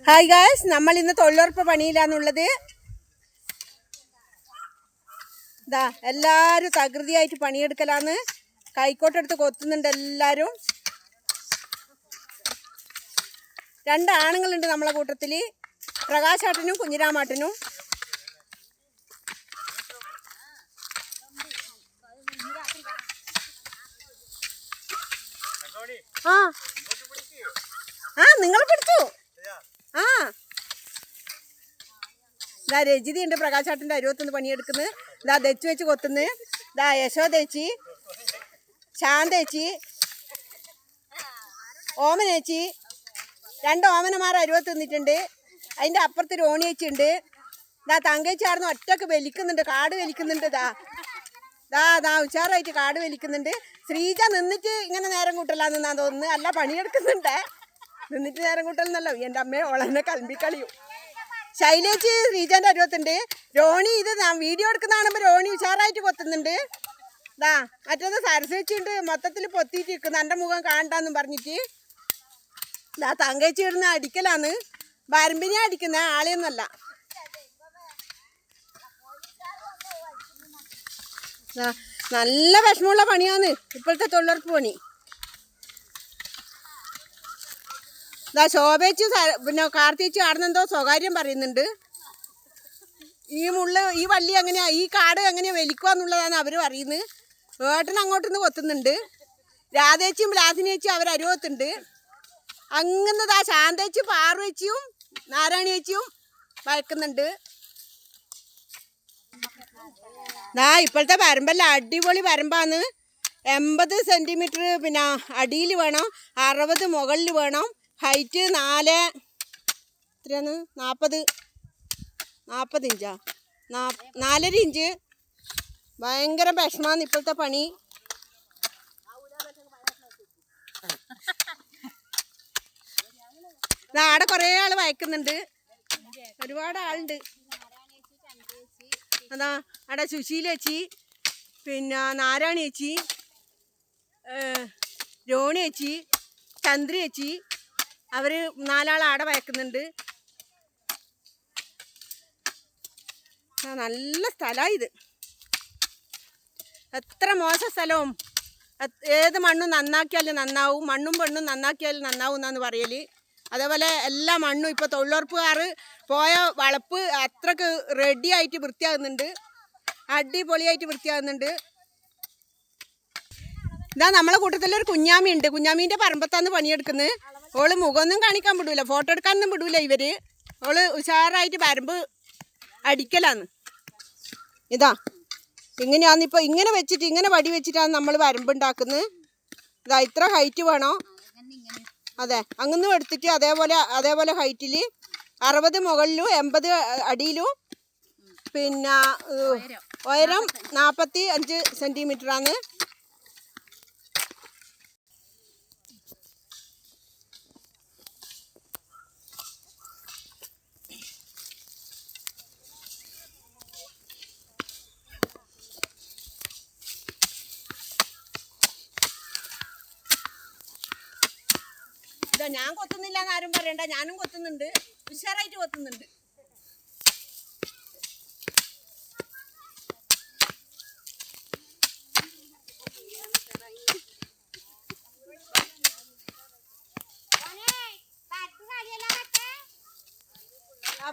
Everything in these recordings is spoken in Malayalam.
ഹായ് ഗായ്സ്, നമ്മൾ ഇന്ന് തൊഴിലുറപ്പ് പണിയിലാന്നുള്ളത്. ഇതാ എല്ലാവരും തകൃതിയായിട്ട് പണിയെടുക്കലാന്ന്. കൈക്കോട്ടെടുത്ത് കൊത്തുന്നുണ്ട് എല്ലാവരും. 2 ആണുങ്ങളുണ്ട് നമ്മളെ കൂട്ടത്തിൽ, പ്രകാശാട്ടനും കുഞ്ഞിരാമാട്ടനും. നിങ്ങൾ പിടിച്ചു. ഇതാ രജിത ഉണ്ട് പ്രകാശാട്ടൻ്റെ അരുവത്തുനിന്ന് പണിയെടുക്കുന്നത്. ഇതാ ദച്ചു വെച്ച് കൊത്തുന്നത്. ഇതാ യശോദേച്ചി, ശാന്തേച്ചി, ഓമനേച്ചി, 2 ഓമനമാർ അരുവത്ത് നിന്നിട്ടുണ്ട്. അതിൻ്റെ അപ്പുറത്ത് രോണിയേച്ചി ഉണ്ട്. ഇതാ തങ്കേച്ചാർന്ന് ഒറ്റക്ക് വലിക്കുന്നുണ്ട്, കാട് വലിക്കുന്നുണ്ട്. ദാ ഉച്ചാറായിട്ട് കാട് വലിക്കുന്നുണ്ട്. ശ്രീജ നിന്നിട്ട് ഇങ്ങനെ നേരം കൂട്ടലാന്നാ തോന്നുന്നു. അല്ല, പണിയെടുക്കുന്നുണ്ട്. നിന്നിട്ട് നേരം കൂട്ടലെന്നല്ല, എൻ്റെ അമ്മയെ ഓളെന്നെ കലമ്പിക്കളിയും. ശൈലേച്ചി ശ്രീജാൻ്റെ അരുവത്തുണ്ട്. രോണി ഇത് വീഡിയോ എടുക്കുന്ന കാണുമ്പോൾ രോണി ഉഷാറായിട്ട് കൊത്തുന്നുണ്ട്. മറ്റേത് സരസ്വതി ഉണ്ട്, മൊത്തത്തിൽ പൊത്തിയിട്ട് നിൽക്കുന്നു, എൻ്റെ മുഖം കാണണ്ടെന്നും പറഞ്ഞിട്ട്. തങ്കേച്ചി ഇടുന്ന അടിക്കലാന്ന്. വരമ്പിനെ അടിക്കുന്ന ആളെയൊന്നുമല്ല. നല്ല വിഷമമുള്ള പണിയാന്ന് ഇപ്പോഴത്തെ തൊഴിലുറപ്പ് പണി. ശോഭേച്ചു പിന്നെ കാർത്തിച്ചു ആടുന്നെന്തോ സ്വകാര്യം പറയുന്നുണ്ട്. ഈ വള്ളി എങ്ങനെയാ, ഈ കാട് എങ്ങനെയാ വലിക്കുക എന്നുള്ളതാണ് അവർ പറയുന്നത്. ഏട്ടൻ അങ്ങോട്ടുനിന്ന് കൊത്തുന്നുണ്ട്. രാധേച്ചിയും ലാസിനേച്ചിയും അവർ അരുവത്തുണ്ട്. അങ്ങനെ ശാന്തേച്ചിയും പാർവേച്ചിയും നാരായണിയേച്ചിയും വഴക്കുന്നുണ്ട്. ഇപ്പോഴത്തെ വരമ്പല്ല അടിപൊളി വരമ്പാന്ന്. 80 സെൻറ്റിമീറ്റർ പിന്നെ അടിയിൽ വേണം, 60 മുകളിൽ വേണം. Height 40 ഇഞ്ചാ, 4.5 inch. ഭയങ്കര വിഷമാന്ന് ഇപ്പോഴത്തെ പണി. അവിടെ കുറേ ആൾ വയക്കുന്നുണ്ട്, ഒരുപാട് ആളുണ്ട്. അവിടെ സുശീലേച്ചി, പിന്നെ നാരായണിയേച്ചി, രോണിയേച്ചി, ചന്ദ്രയേച്ചി, അവർ 4 ആൾ ആടെ വയക്കുന്നുണ്ട്. നല്ല സ്ഥലമാണ് ഇത്. എത്ര മോശം സ്ഥലവും. ഏത് മണ്ണും നന്നാക്കിയാലും നന്നാവും, മണ്ണും പെണ്ണും നന്നാക്കിയാലും നന്നാവും എന്നാണ് പറയൽ. അതേപോലെ എല്ലാ മണ്ണും ഇപ്പോൾ തൊഴിലുറപ്പുകാർ പോയ വളപ്പ് അത്രക്ക് റെഡിയായിട്ട് വൃത്തിയാകുന്നുണ്ട്, അടിപൊളിയായിട്ട് വൃത്തിയാകുന്നുണ്ട്. നമ്മളെ കൂട്ടത്തിലൊരു കുഞ്ഞാമി ഉണ്ട്. കുഞ്ഞാമീൻ്റെ പറമ്പത്താന്ന് പണിയെടുക്കുന്നത്. ഓള് മുഖമൊന്നും കാണിക്കാൻ വിടൂല, ഫോട്ടോ എടുക്കാനൊന്നും വിടൂല ഇവർ. ഓള് ഉഷാറായിട്ട് വരമ്പ് അടിക്കലാന്ന്. ഇങ്ങനെയാന്നിപ്പോൾ ഇങ്ങനെ വെച്ചിട്ട്, ഇങ്ങനെ വടി വെച്ചിട്ടാണ് നമ്മൾ വരമ്പുണ്ടാക്കുന്നത്. ഇത്ര ഹൈറ്റ് വേണോ, അതെ, അങ്ങൊന്നും എടുത്തിട്ട് അതേപോലെ ഹൈറ്റിൽ 60 മുകളിലും 80 അടിയിലും പിന്നെ ഉയരം 45 സെൻറ്റിമീറ്ററാണ്. ഞാൻ കൊത്തുന്നില്ല എന്നാരും പറയണ്ട, ഞാനും കൊത്തുന്നുണ്ട്, ഉഷാറായിട്ട് കൊത്തുന്നുണ്ട്.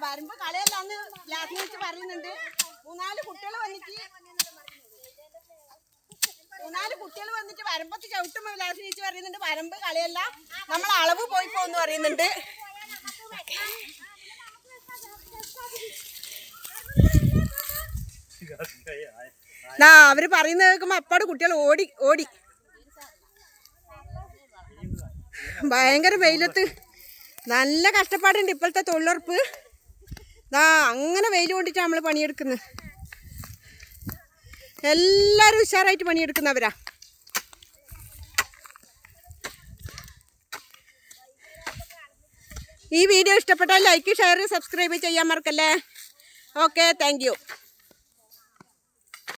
വരമ്പ് കളയല്ലാന്ന് ലാസ്റ്റ് വെച്ച് പറയുന്നുണ്ട്. 3-4 കുട്ടികൾ വന്നിട്ട് വരമ്പത്ത് ചവിട്ടുമ്പോൾ ലാസ്റ്റ് വെച്ച് പറയുന്നുണ്ട് വരമ്പ് കളയല്ല, നമ്മൾ അളവ് പോയിപ്പോന്ന് പറയുന്നുണ്ട്. അവര് പറയുന്നത് കേൾക്കുമ്പോ അപ്പാട് കുട്ടികൾ ഓടി ഭയങ്കര വെയിലത്ത് നല്ല കഷ്ടപ്പാടുണ്ട് ഇപ്പോഴത്തെ തൊഴിലുറപ്പ്. അങ്ങനെ വെയിൽ കൊണ്ടിട്ടാണ് നമ്മൾ പണിയെടുക്കുന്നത്. എല്ലാവരും ഉഷാറായിട്ട് പണിയെടുക്കുന്നവരാ. ഈ വീഡിയോ ഇഷ്ടപ്പെട്ടാൽ ലൈക്ക്, ഷെയർ, സബ്സ്ക്രൈബ് ചെയ്യാൻ മറക്കല്ലേ. Okay, thank you.